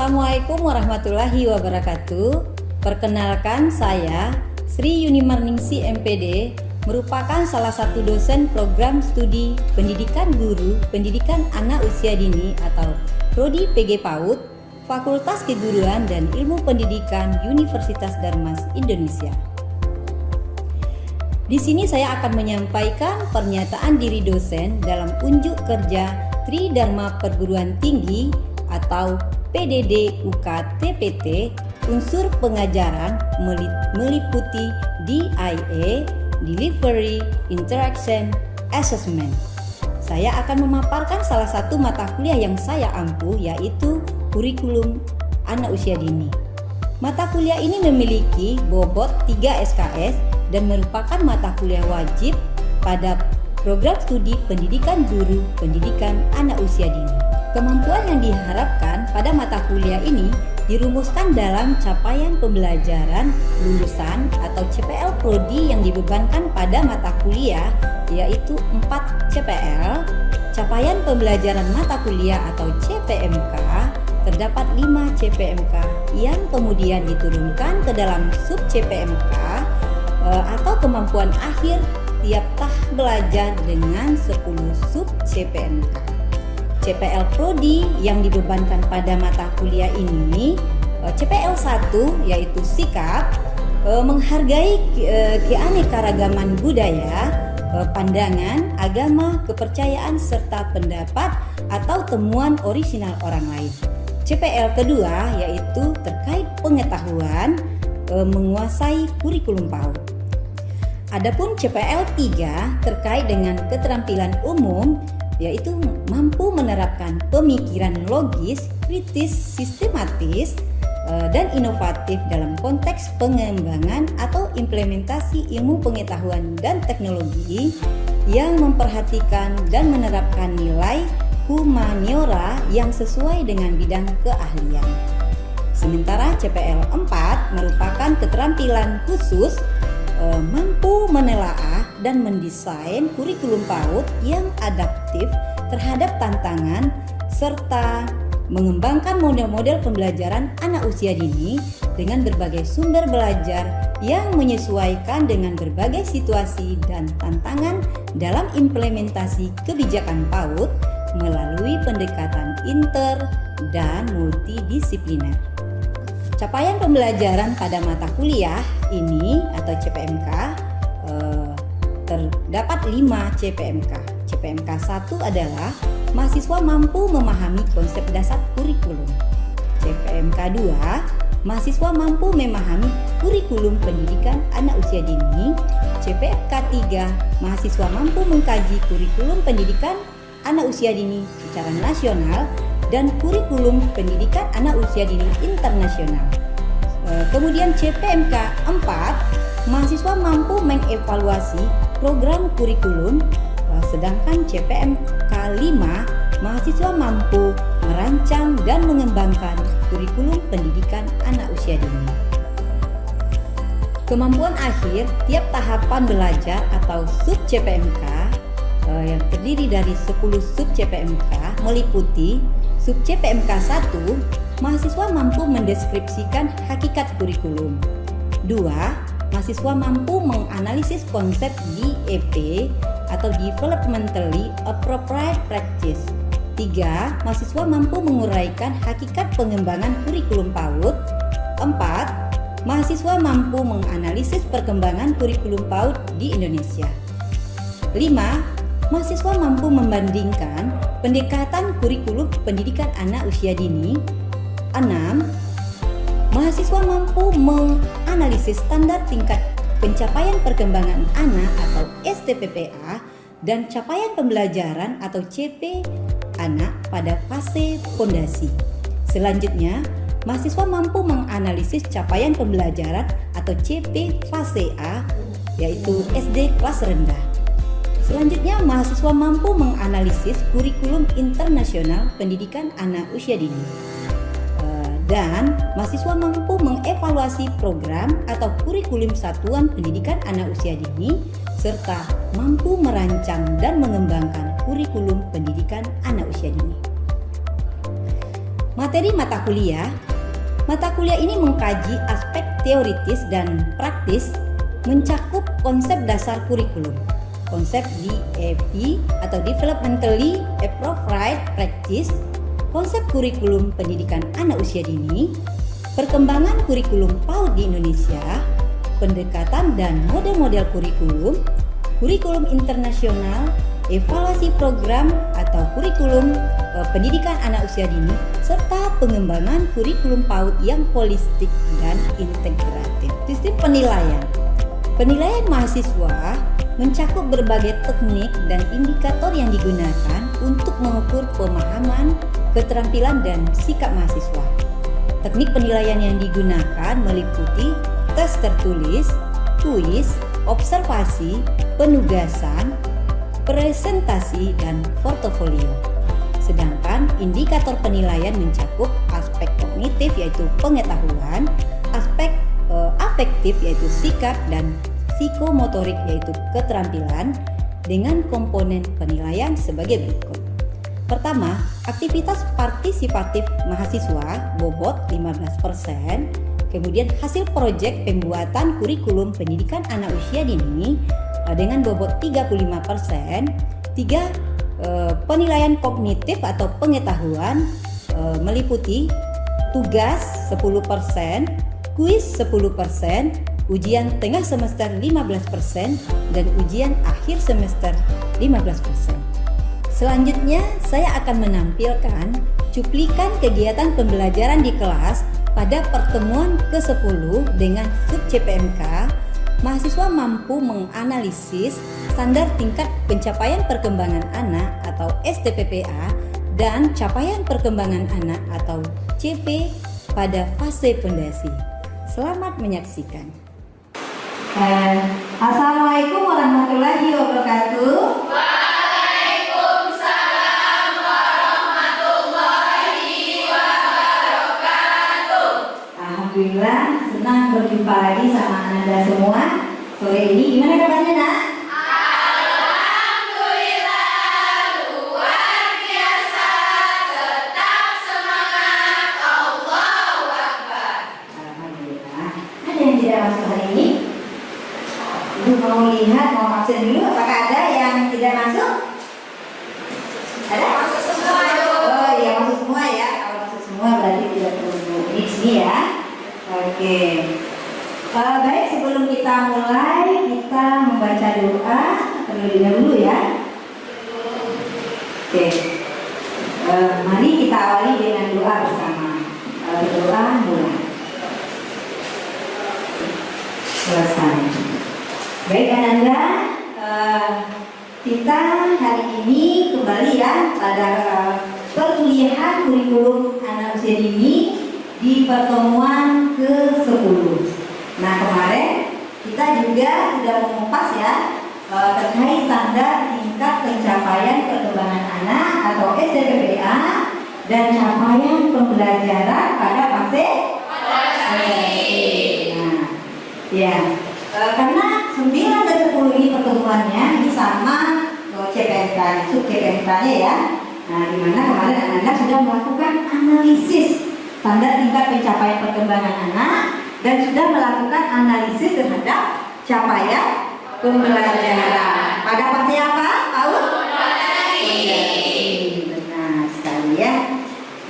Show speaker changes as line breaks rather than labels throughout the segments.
Assalamualaikum warahmatullahi wabarakatuh. Perkenalkan, saya Sri Yunimarningsi MPD, merupakan salah satu dosen program studi pendidikan guru pendidikan anak usia dini atau Prodi PG PAUD, Fakultas Keguruan dan Ilmu Pendidikan Universitas Darmas Indonesia. Di sini saya akan menyampaikan pernyataan diri dosen dalam unjuk kerja Tridharma Perguruan Tinggi atau PDD UK TPT unsur pengajaran meliputi DIA, Delivery, Interaction, Assessment. Saya akan memaparkan salah satu mata kuliah yang saya ampu, yaitu kurikulum anak usia dini. Mata kuliah ini memiliki bobot 3 SKS dan merupakan mata kuliah wajib pada program studi pendidikan guru pendidikan anak usia dini. Kemampuan yang diharapkan pada mata kuliah ini dirumuskan dalam capaian pembelajaran lulusan atau CPL Prodi yang dibebankan pada mata kuliah, yaitu 4 CPL. Capaian pembelajaran mata kuliah atau CPMK, terdapat 5 CPMK yang kemudian diturunkan ke dalam sub CPMK atau kemampuan akhir tiap tahap belajar dengan 10 sub CPMK. CPL Prodi yang dibebankan pada mata kuliah ini, CPL 1 yaitu sikap, menghargai keanekaragaman budaya, pandangan, agama, kepercayaan, serta pendapat atau temuan orisinal orang lain. CPL kedua yaitu terkait pengetahuan, menguasai kurikulum PAUD. Adapun CPL 3 terkait dengan keterampilan umum, yaitu mampu menerapkan pemikiran logis, kritis, sistematis, dan inovatif dalam konteks pengembangan atau implementasi ilmu pengetahuan dan teknologi yang memperhatikan dan menerapkan nilai humaniora yang sesuai dengan bidang keahlian. Sementara CPL 4 merupakan keterampilan khusus, mampu menelaah dan mendesain kurikulum PAUD yang adaptif terhadap tantangan serta mengembangkan model-model pembelajaran anak usia dini dengan berbagai sumber belajar yang menyesuaikan dengan berbagai situasi dan tantangan dalam implementasi kebijakan PAUD melalui pendekatan inter dan multidisipliner. Capaian pembelajaran pada mata kuliah ini atau CPMK terdapat 5 CPMK. CPMK 1 adalah mahasiswa mampu memahami konsep dasar kurikulum. CPMK 2, mahasiswa mampu memahami kurikulum pendidikan anak usia dini. CPMK 3, mahasiswa mampu mengkaji kurikulum pendidikan anak usia dini secara nasional dan kurikulum pendidikan anak usia dini internasional. Kemudian CPMK 4, mahasiswa mampu mengevaluasi program kurikulum, sedangkan CPMK 5, mahasiswa mampu merancang dan mengembangkan kurikulum pendidikan anak usia dini. Kemampuan akhir tiap tahapan belajar atau sub CPMK yang terdiri dari 10 sub CPMK meliputi sub CPMK 1, mahasiswa mampu mendeskripsikan hakikat kurikulum. 2, mahasiswa mampu menganalisis konsep DEP atau Developmentally Appropriate Practice. 3, mahasiswa mampu menguraikan hakikat pengembangan kurikulum PAUD. 4, mahasiswa mampu menganalisis perkembangan kurikulum PAUD di Indonesia. 5, mahasiswa mampu membandingkan pendekatan kurikulum pendidikan anak usia dini. 6, mahasiswa mampu menganalisis standar tingkat pencapaian perkembangan anak atau STPPA dan capaian pembelajaran atau CP anak pada fase fondasi. Selanjutnya, mahasiswa mampu menganalisis capaian pembelajaran atau CP fase A, yaitu SD kelas rendah. Selanjutnya, mahasiswa mampu menganalisis kurikulum internasional pendidikan anak usia dini. Dan mahasiswa mampu mengevaluasi program atau kurikulum satuan pendidikan anak usia dini serta mampu merancang dan mengembangkan kurikulum pendidikan anak usia dini. Materi mata kuliah. Mata kuliah ini mengkaji aspek teoritis dan praktis, mencakup konsep dasar kurikulum, konsep DAP atau Developmentally Appropriate Practice, konsep kurikulum pendidikan anak usia dini, perkembangan kurikulum PAUD di Indonesia, pendekatan dan model-model kurikulum, kurikulum internasional, evaluasi program atau kurikulum pendidikan anak usia dini, serta pengembangan kurikulum PAUD yang holistik dan integratif. Sistem penilaian. Penilaian mahasiswa mencakup berbagai teknik dan indikator yang digunakan untuk mengukur pemahaman, keterampilan, dan sikap mahasiswa. Teknik penilaian yang digunakan meliputi tes tertulis, kuis, observasi, penugasan, presentasi, dan portofolio. Sedangkan indikator penilaian mencakup aspek kognitif yaitu pengetahuan, aspek afektif yaitu sikap, dan psikomotorik yaitu keterampilan, dengan komponen penilaian sebagai berikut. Pertama, aktivitas partisipatif mahasiswa bobot 15%, kemudian hasil proyek pembuatan kurikulum pendidikan anak usia dini dengan bobot 35%, penilaian kognitif atau pengetahuan meliputi tugas 10%, kuis 10%, ujian tengah semester 15%, dan ujian akhir semester 15%. Selanjutnya, saya akan menampilkan cuplikan kegiatan pembelajaran di kelas pada pertemuan ke-10 dengan Sub CPMK. Mahasiswa mampu menganalisis standar tingkat pencapaian perkembangan anak atau STPPA dan capaian perkembangan anak atau CP pada fase fondasi. Selamat menyaksikan. Assalamualaikum warahmatullahi wabarakatuh.
Waalaikumsalam warahmatullahi wabarakatuh.
Alhamdulillah, senang berjumpa lagi sama Anda semua. Sore ini gimana kabarnya, Nak?
Alhamdulillah, luar biasa. Tetap semangat. Allahu Akbar.
Alhamdulillah. Ada yang tidak masuk hari ini? Ibu mau lihat, mau absen dulu. Apakah ada yang tidak masuk? Ada?
Masuk semua yuk.
Oh iya, masuk semua ya. Kalau masuk semua berarti tidak perlu ini sini ya. Oke. Baik, sebelum kita mulai, kita membaca doa terlebih dahulu ya. Oke. Mari kita awali dengan doa bersama. Doa mulai. Selesai. Baik Ananda, kita hari ini kembali ya pada perkuliahan kurikulum anak usia dini di pertemuan ke-10. Nah, kemarin kita juga sudah mengupas ya terkait standar tingkat pencapaian perkembangan anak atau STPPA dan capaian pembelajaran pada fase fondasi. Nah, ya. Karena 9 dan 10 ini pertemuannya ini sama CPMK, sub CPMK-nya ya. Nah, di mana kemarin Ananda sudah melakukan analisis standar tingkat pencapaian perkembangan anak dan sudah melakukan analisis terhadap capaian pembelajaran. Pada fase apa, PAUD? Fondasi. Benar sekali ya.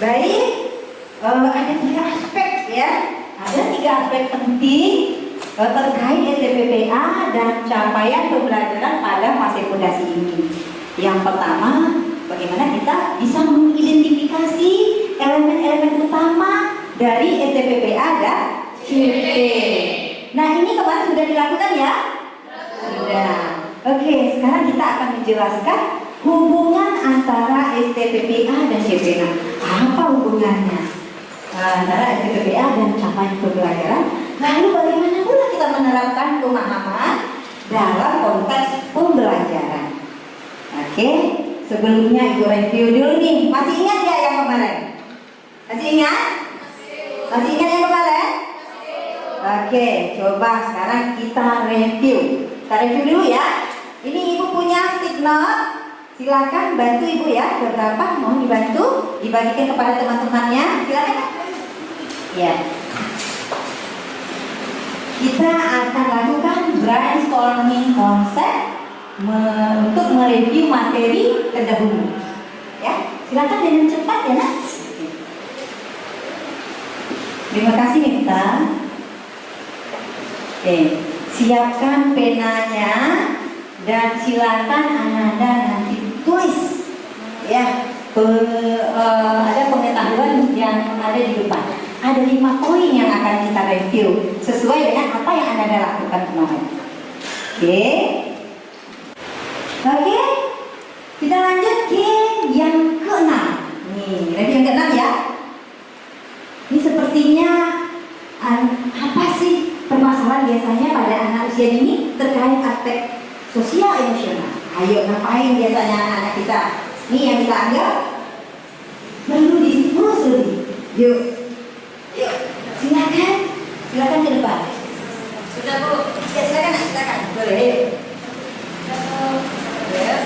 Baik, ada 3 aspek ya. Ada 3 aspek penting terkait STPPA dan capaian pembelajaran pada fase fondasi ini. Yang pertama, bagaimana kita bisa mengidentifikasi elemen-elemen utama dari STPPA dan CP. Nah, ini kemarin sudah dilakukan ya? Sudah. Oke, sekarang kita akan menjelaskan hubungan antara STPPA dan CP. Nah, apa hubungannya antara STPPA dan capaian pembelajaran? Lalu bagaimana pula kita menerapkan pemahaman dalam konteks pembelajaran? Oke, sebelumnya Ibu review dulu nih. Masih ingat ya yang kemarin? Masih ingat? Masih ingat yang kemarin? Oke, coba sekarang kita review. Kita review dulu ya. Ini Ibu punya stick note. Silakan bantu Ibu ya. Beberapa mohon dibantu, dibagikan kepada teman-temannya. Silakan. Ya. Kita akan lakukan brainstorming konsep untuk mereview materi terdahulu. Ya, silakan dengan cepat ya, Nak. Terima kasih Nita. Oke, siapkan penanya dan silakan Anda nanti tulis ya ada pengetahuan yang ada di depan. Ada 5 poin yang akan kita review sesuai dengan apa yang Anda lakukan kemarin. Oke. Oke. Kita lanjut ke yang ke-6. Nih, review yang ke-6 ya. Ini sepertinya apa sih permasalahan biasanya pada anak usia ini terkait aspek sosial emosional. Ayo ngapain biasanya anak-anak kita? Ini yang kita anggap perlu diskursus lebih. Yuk, silakan ke depan.
Sudah Bu.
Ya silakan, boleh.
Ya.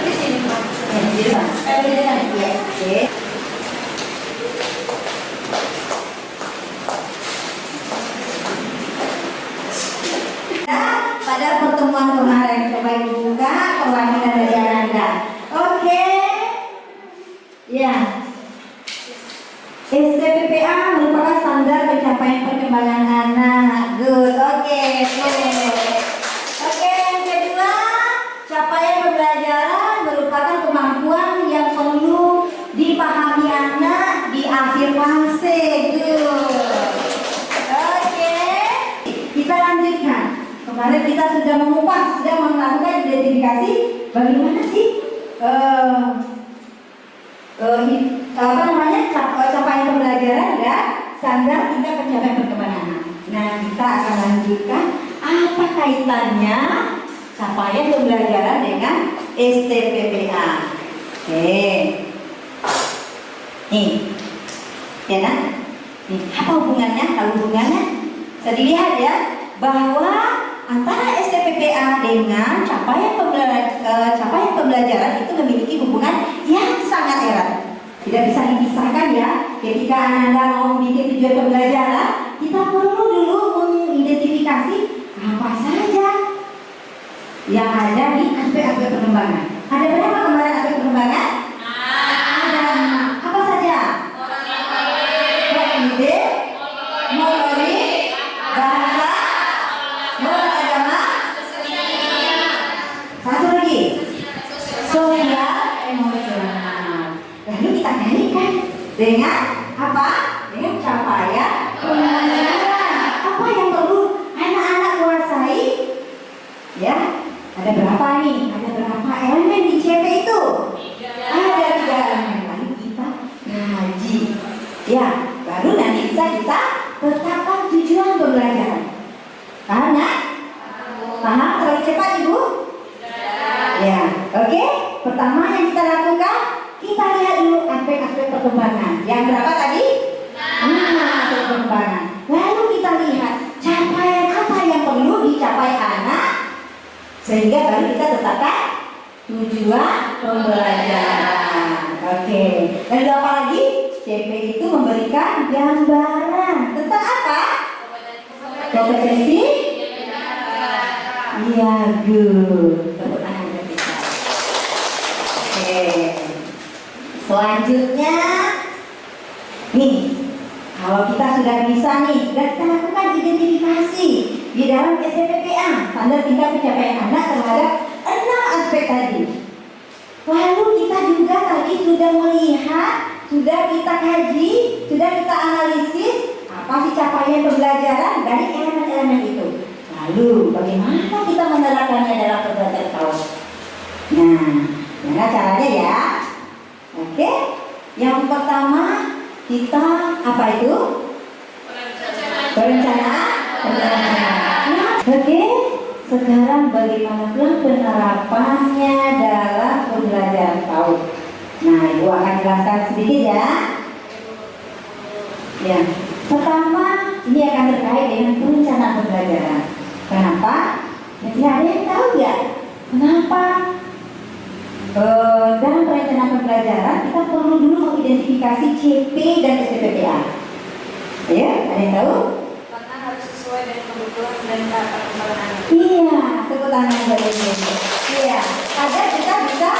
Di sini Bu.
Ya, di depan. Di depan. Ya, oke. Pada pertemuan kemarin coba Ibu buka perwakilan dari Anda. Oke. Ya. STPPA merupakan standar pencapaian perkembangan anak. Good. Oke, yang kedua, capaian pembelajaran merupakan kemampuan yang perlu dipahami anak di akhir fase. Good. Oke. Kita lanjutkan. Kemarin kita sudah melakukan identifikasi bagaimana sih capaian pembelajaran dan standar tingkat pencapaian perkembangan anak. Nah, kita akan lanjutkan apa kaitannya capaian pembelajaran dengan STPPA. Oke. Nih, ya kan? Nih, apa hubungannya? Kalau hubungannya bisa dilihat ya bahwa antara STPPA dengan capaian pembelajaran itu memiliki hubungan yang sangat erat. Tidak bisa dipisahkan ya. Ketika Anda mau bikin tujuan pembelajaran, kita perlu dulu mengidentifikasi apa saja yang ada di aspek-aspek perkembangan. Ada berapa kemarin aspek perkembangan? Ada 6. Apa saja? Kognitif, motorik, bahasa, moral agama, satu lagi sosial emosional. Lalu kita kaitkan dengan apa? Dengan capaian pembelajaran. Apa yang perlu anak-anak kuasai? Ya, ada berapa nih? Ada berapa elemen di CP itu? Ada 3 elemen. Lalu kita ngaji. Ya, baru nanti bisa kita tetapkan tujuan pembelajaran. Paham nggak? Paham? Terlalu cepat Ibu? Ya, oke. Pertama yang kita lakukan, kita lihat dulu aspek-aspek perkembangan. Yang berapa tadi? 6 aspek perkembangan. Lalu kita lihat capaian apa yang perlu dicapai anak, sehingga baru kita tetapkan tujuan pembelajaran. Oke. Lalu apa lagi? CP itu memberikan gambaran tentang apa? Kompetensi? Iya, good. Tepuk tangan buat kita. Oke. Selanjutnya, nih, kalau kita sudah bisa nih, sudah kita lakukan identifikasi di dalam STPPA, standar tingkat pencapaian anak terhadap 6 aspek tadi. Lalu kita juga tadi sudah melihat, sudah kita kaji, sudah kita analisis apa sih capaian pembelajaran dari elemen-elemen itu. Lalu bagaimana kita menerapkannya dalam pembelajaran tahun? Nah, gimana caranya ya? Oke, yang pertama kita apa itu? Perencanaan. Oke, sekarang bagaimana penerapannya dalam pembelajaran tahun? Nah, Ibu akan jelaskan sedikit ya. Ya, pertama ini akan terkait dengan perencanaan pembelajaran. Kenapa? Jadi ada yang tahu ya? Kenapa dalam perencanaan pembelajaran kita perlu dulu mengidentifikasi CP dan SPPPA. Ya, ada yang tahu?
Karena harus sesuai dengan kebutuhan dan perkembangan anak.
Iya, tepuk tangan dari ini. Iya, agar kita bisa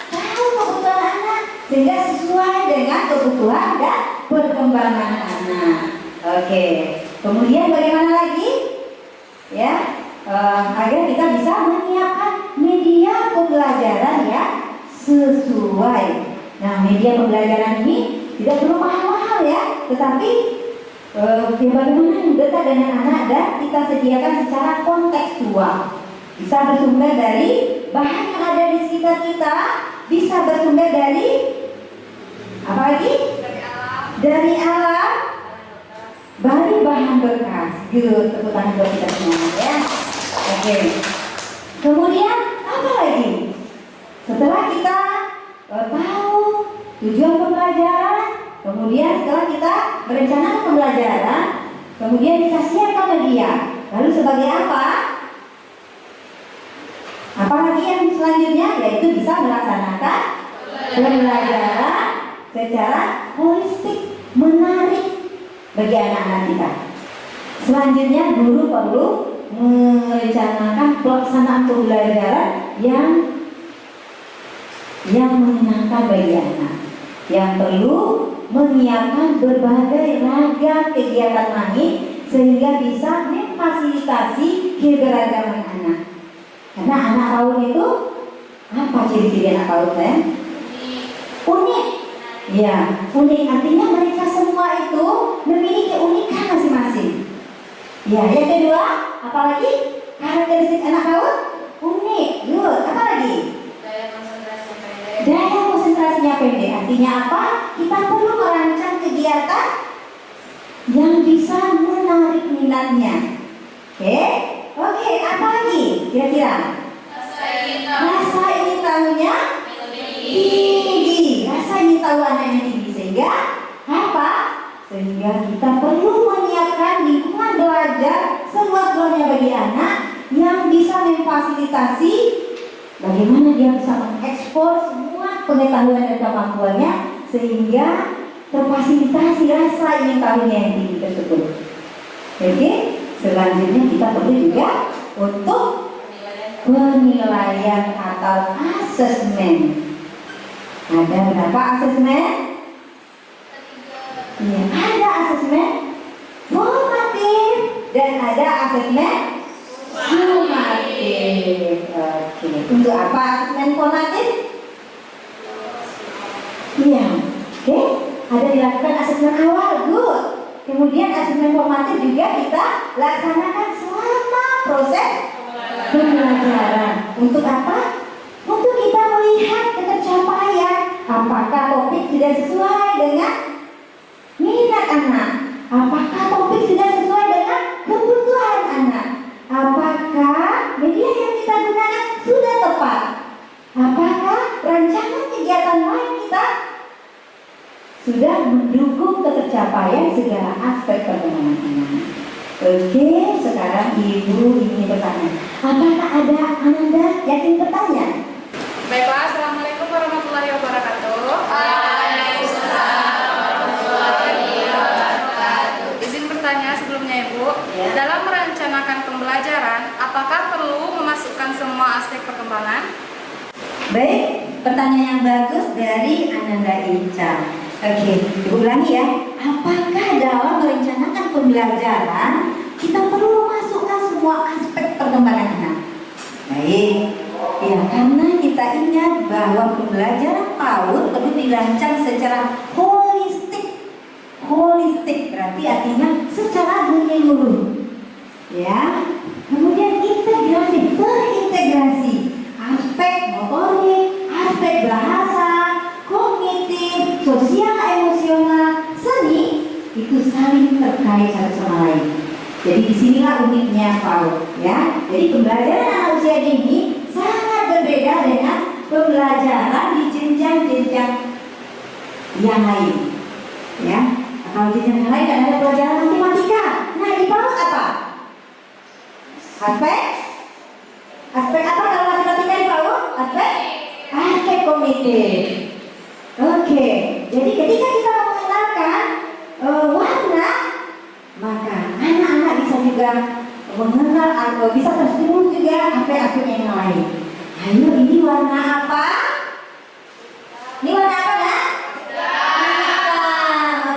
tahu kebutuhan anak sehingga sesuai dengan kebutuhan dan perkembangan anak. Oke, kemudian bagaimana lagi? Ya, agar kita bisa menyiapkan media pembelajaran yang sesuai. Nah, media pembelajaran ini tidak perlu mahal-mahal ya, tetapi bagaimana yang dekat dengan anak dan kita sediakan secara kontekstual. Bisa bersumber dari bahan yang ada di sekitar kita, bisa bersumber dari apa lagi? Dari alam, dari bahan bekas. Gitu, tepuk tangan buat kita semua ya. Oke. Kemudian apa lagi? Setelah kita tahu tujuan pembelajaran, kemudian setelah kita merencanakan pembelajaran, kemudian kita siapkan media. Lalu sebagai apa? Apalagi yang selanjutnya yaitu bisa melaksanakan pembelajaran secara holistik, menarik bagi anak-anak kita. Selanjutnya guru perlu merencanakan pelaksanaan pembelajaran yang menyenangkan bagi anak, yang perlu menyiapkan berbagai ragam kegiatan main sehingga bisa memfasilitasi keberagaman anak. Karena anak PAUD itu apa ciri-ciri anak PAUD ya? Unik. Ya, unik artinya mereka semua itu memiliki keunikan masing-masing. Ya, yang kedua, apalagi karakteristik anak PAUD? Unik. Good. Apa lagi? Daya konsentrasinya pendek. Artinya apa? Kita perlu merancang kegiatan yang bisa menarik minatnya. Oke, apa lagi? Kira-kira? Rasa ingin tahunya tinggi. Rasa ingin tahu anaknya tinggi sehingga apa? Sehingga kita perlu menyiapkan lingkungan belajar seluas-luasnya bagi anak yang bisa memfasilitasi bagaimana dia bisa mengekspor semua pengetahuan dan kemampuannya sehingga terfasilitasi rasa ingin tahunya yang tinggi tersebut. Oke, selanjutnya kita perlu juga untuk penilaian atau asesmen. Ada berapa asesmen? Ya, ada asesmen formatif dan ada asesmen sumatif. Oke, untuk apa asesmen formatif? Iya, oke. Ada dilakukan asesmen awal, good. Kemudian asesmen formatif juga kita laksanakan selama proses pembelajaran. Untuk apa? Untuk kita melihat ketercapaian apakah topik sudah sesuai dengan minat anak, apakah topik sudah sesuai dengan kebutuhan anak, apakah media yang kita gunakan sudah tepat, apakah rancangan kegiatan lain kita sudah mendukung ketercapaian segala aspek perkembangan anak. Oke, sekarang Ibu ingin bertanya. Apakah ada Ananda yang ingin bertanya?
Baiklah, Assalamualaikum warahmatullahi wabarakatuh. Izin bertanya sebelumnya Ibu,
Ya.
dalam merencanakan pembelajaran, apakah perlu memasukkan semua aspek perkembangan?
Baik, pertanyaan yang bagus dari Ananda Ica. Oke, Ibu ulangi ya. Apakah dalam merencanakan pembelajaran kita perlu memasukkan semua aspek perkembangan anak? Baik, ya karena kita ingat bahwa pembelajaran PAUD perlu dirancang secara holistik. Holistik berarti artinya secara menyeluruh. Ya, kemudian integrasi, terintegrasi aspek motorik, aspek bahasa, kognitif, sosial, emosional, seni itu saling terkait satu sama lain. Jadi disinilah uniknya PAUD, ya. Jadi pembelajaran anak usia dini sangat berbeda dengan pembelajaran di jenjang-jenjang yang lain, ya. Kalau jenjang yang lain kan ada pelajaran matematika. Nah di PAUD apa? Aspek apa kalau matematika di PAUD? Aspek kognitif. Oke, jadi ketika kita mengenalkan warna, maka anak-anak bisa juga mengenal atau bisa tersinggung juga aspek-aspek yang lain. Ayo, ini warna apa? Ini warna apa ya?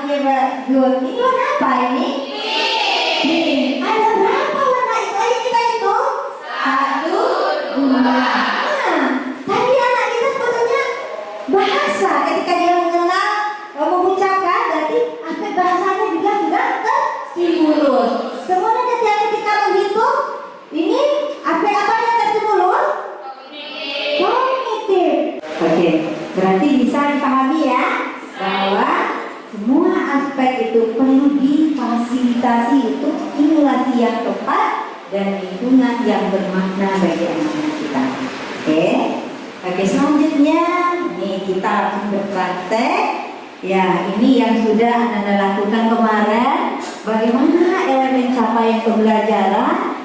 Oke, good. Ini warna apa ini? Ada berapa warna itu? Ayo kita hitung. 1, 2. Tadi anak kita sebetulnya bahasa ketika dia mengenal mengucapkan, berarti aspek bahasanya juga sudah terstimulus. Kemudian ketika menghitung, ini aspek apa yang terstimulus? Kognitif. Oke, berarti bisa dipahami ya bahwa semua aspek itu perlu difasilitasi untuk stimulasi yang tepat dan lingkungan yang bermakna bagi anak-anak kita. Oke, selanjutnya nih kita langsung berpraktek. Ya, ini yang sudah Anda lakukan kemarin. Bagaimana elemen capaian pembelajaran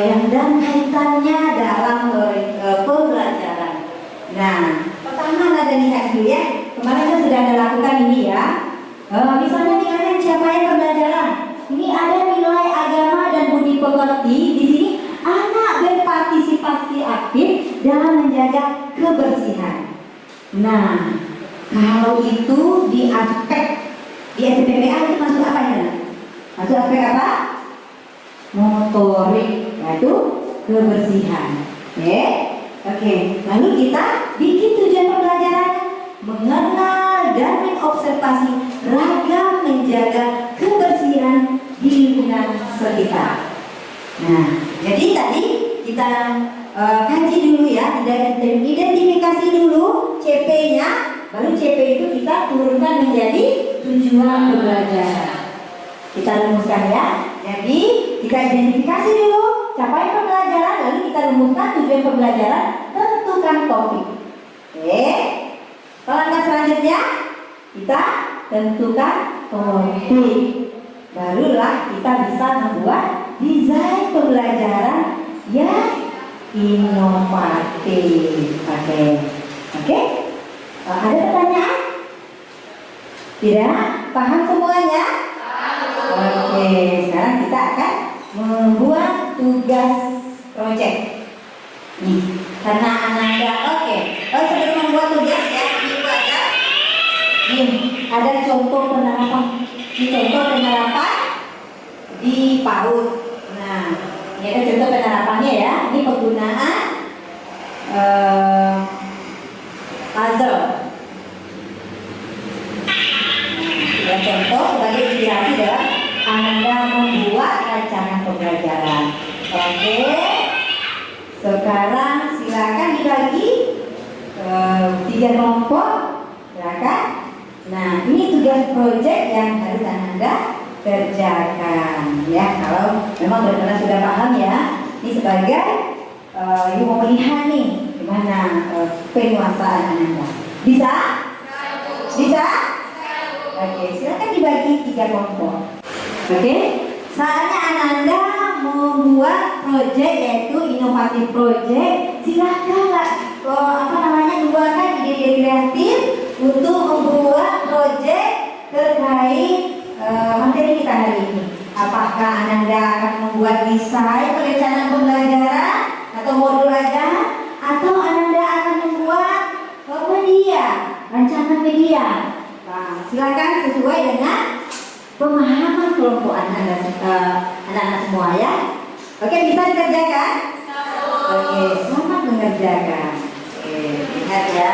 yang dan kaitannya dalam pembelajaran. Nah, pertama Anda lihat dulu ya. Kemarin kan sudah Anda lakukan ini ya. Misalnya nilai capaian pembelajaran. Ini ada nilai agama dan budi pekerti. Di sini anak berpartisipasi aktif dalam menjaga kebersihan. Nah, kalau itu di aspek di SPPA itu masuk apa ya? Masuk aspek apa? Motorik, yaitu kebersihan. Oke. Lalu kita bikin tujuan pembelajaran mengenal dan mengobservasi ragam menjaga kebersihan di lingkungan sekitar. Nah, jadi tadi kita kaji dulu ya, identifikasi dulu CP-nya, baru CP itu kita turunkan menjadi tujuan pembelajaran. Kita rumuskan ya. Jadi kita identifikasi dulu capaian pembelajaran, lalu kita rumuskan tujuan pembelajaran, tentukan topik. Langkah selanjutnya kita tentukan topik. Barulah kita bisa membuat desain pembelajaran yang inovatif. Oke. Ada pertanyaan? Tidak? Paham semuanya? Oke, sekarang kita akan membuat tugas proyek. Nih, karena Ananda, sebelum membuat tugas ya, ada contoh penerapan. Ini contoh penerapan di PAUD. Nah, ini ada contoh penerapannya ya. Ini penggunaan puzzle. Ya, contoh sebagai inspirasi dalam Anda membuat rancangan pembelajaran. Oke. Sekarang silakan dibagi 3 kelompok. Silakan. Nah, ini tugas proyek yang harus Anda kerjakan ya. Kalau memang benar-benar sudah paham ya. Ini sebagai ibu mau melihat nih gimana penguasaan Anda. Bisa? Bisa? Oke, silakan dibagi 3 kelompok. Oke, saatnya Ananda membuat proyek yaitu inovatif proyek. Silakan membuatkan ide-ide kreatif untuk membuat proyek terkait materi kita hari ini. Apakah Ananda akan membuat desain perencanaan pembelajaran atau modul ajaran, atau Ananda akan membuat media, rancangan media? Nah, silakan sesuai dengan pemahaman kelompok anak-anak semua ya. Oke, bisa dikerjakan? Oke, selamat mengerjakan. Oke, lihat ya.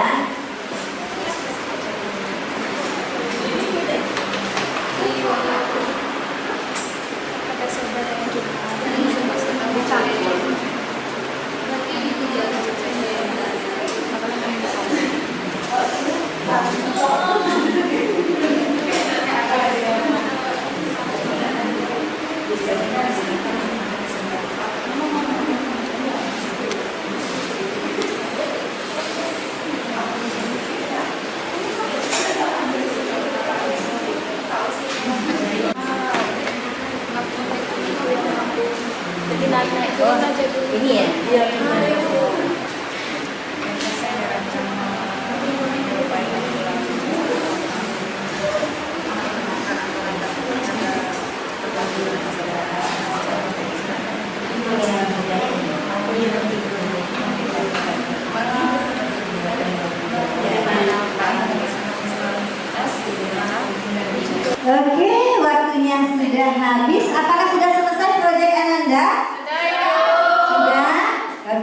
Ini ya?
Iya.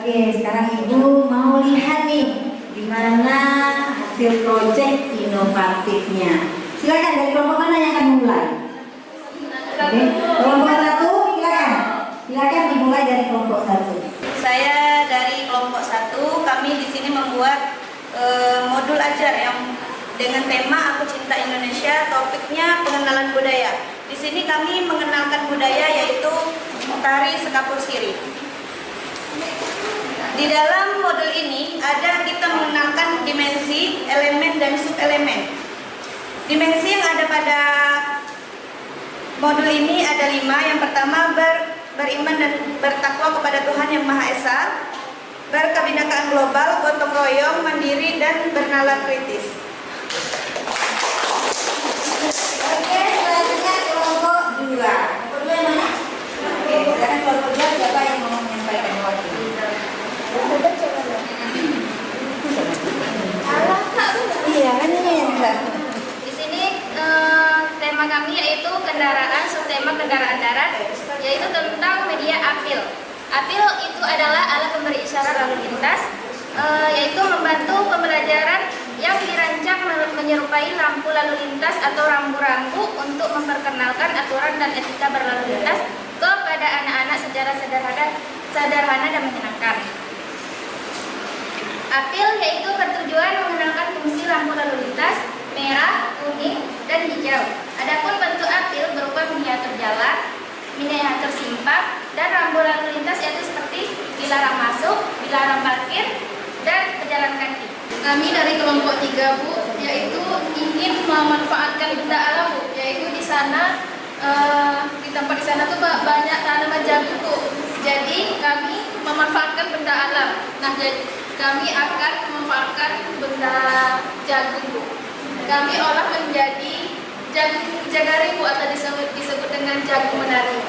Oke, sekarang Ibu mau lihat nih gimana hasil proyek inovatifnya. Silakan, dari kelompok mana yang akan mulai? Oke, kelompok 1 silakan. Silakan dimulai dari kelompok 1.
Saya dari kelompok 1, kami di sini membuat modul ajar yang dengan tema Aku Cinta Indonesia, topiknya pengenalan budaya. Di sini kami mengenalkan budaya yaitu tari sekapur sirih. Di dalam modul ini ada kita mengenalkan dimensi, elemen dan subelemen. Dimensi yang ada pada modul ini ada 5. Yang pertama beriman dan bertakwa kepada Tuhan Yang Maha Esa, berkebinekaan global, gotong royong, mandiri, dan bernalar kritis.
Oke, selanjutnya kelompok 2. Kelompok 2 yang mana? Oke, sekarang kelompok 2 siapa yang mau menyampaikan waktu? Iya, kan ini yang
Di sini tema kami yaitu kendaraan, subtema kendaraan darat, yaitu tentang media apil. Apil itu adalah alat pemberi isyarat lalu lintas, yaitu membantu pembelajaran yang dirancang menyerupai lampu lalu lintas atau rambu-rambu untuk memperkenalkan aturan dan etika berlalu lintas kepada anak-anak secara sederhana dan menyenangkan. Apil yaitu bertujuan mengenalkan fungsi lampu lalu lintas merah, kuning, dan hijau. Adapun bentuk apil berupa miniatur jalan, miniatur simpang, dan rambu lalu lintas yaitu seperti dilarang masuk, dilarang parkir, dan pejalan kaki.
Kami dari kelompok 3, Bu, yaitu ingin memanfaatkan benda alam, Bu, yaitu di sana di tempat di sana tuh banyak tanaman jagung, Bu. Jadi kami memanfaatkan benda alam. Nah, jadi kami akan memanfaatkan benda jagung, Bu. Kami olah menjadi jagung jagari, Bu, atau disebut dengan jagung menari.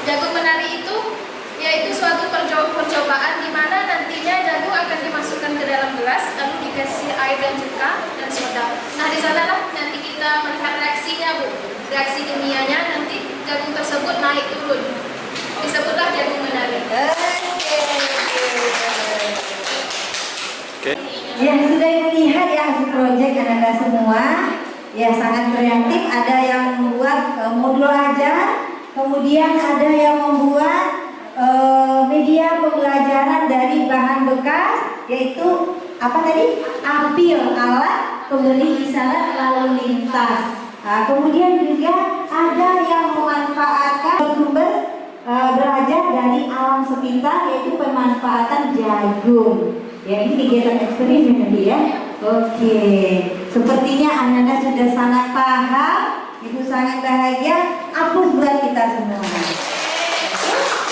Jagung menari itu yaitu suatu percobaan di mana nantinya jagung akan dimasukkan ke dalam gelas lalu dikasih air dan cuka dan soda. Nah, di sanalah nanti kita melihat reaksinya, Bu. Reaksi kimianya nanti jagung tersebut naik turun. Disebutlah jagung menari.
Yang sudah melihat ya hasil proyek Anda semua, ya sangat kreatif. Ada yang membuat modul ajar, kemudian ada yang membuat media pembelajaran dari bahan bekas, yaitu apa tadi? Apil, alat pemberi isyarat lalu lintas. Nah, kemudian juga ada yang memanfaatkan sumber belajar dari alam sekitar, yaitu pemanfaatan jagung. Ya, ini kegiatan eksperimen tadi ya. Oke, sepertinya Anda sudah sangat paham. Ibu sangat bahagia. Apus buat kita semua.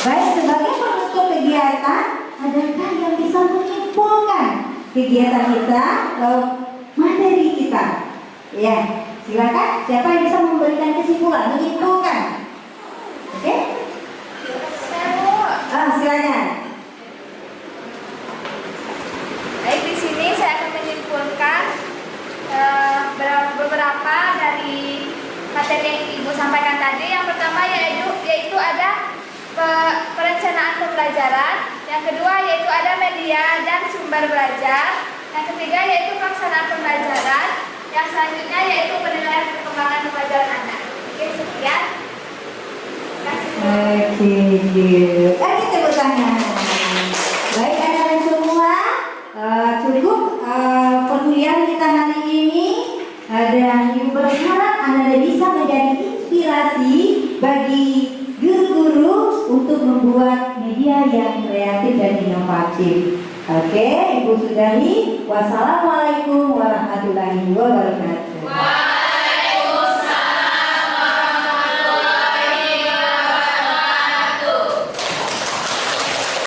Baik, sebagai penutup kegiatan, adakah yang bisa menyimpulkan kegiatan kita, materi kita? Ya, silakan. Siapa yang bisa memberikan kesimpulan, menyimpulkan? Oke? Silakan.
Baik, di sini saya akan menyimpulkan beberapa dari materi yang Ibu sampaikan tadi. Yang pertama yaitu ada perencanaan pembelajaran, yang kedua yaitu ada media dan sumber belajar, yang ketiga yaitu pelaksanaan pembelajaran, yang selanjutnya yaitu penilaian perkembangan pembelajaran anak. Oke, sekian.
Oke, good. Tepuk tangan. Baik, anak-anak semua, cukup perkuliahan kita hari ini. Dan Ibu berharap Anda bisa menjadi inspirasi bagi guru-guru untuk membuat media yang kreatif dan inovatif. Oke, Ibu sudahi. Wassalamualaikum warahmatullahi wabarakatuh.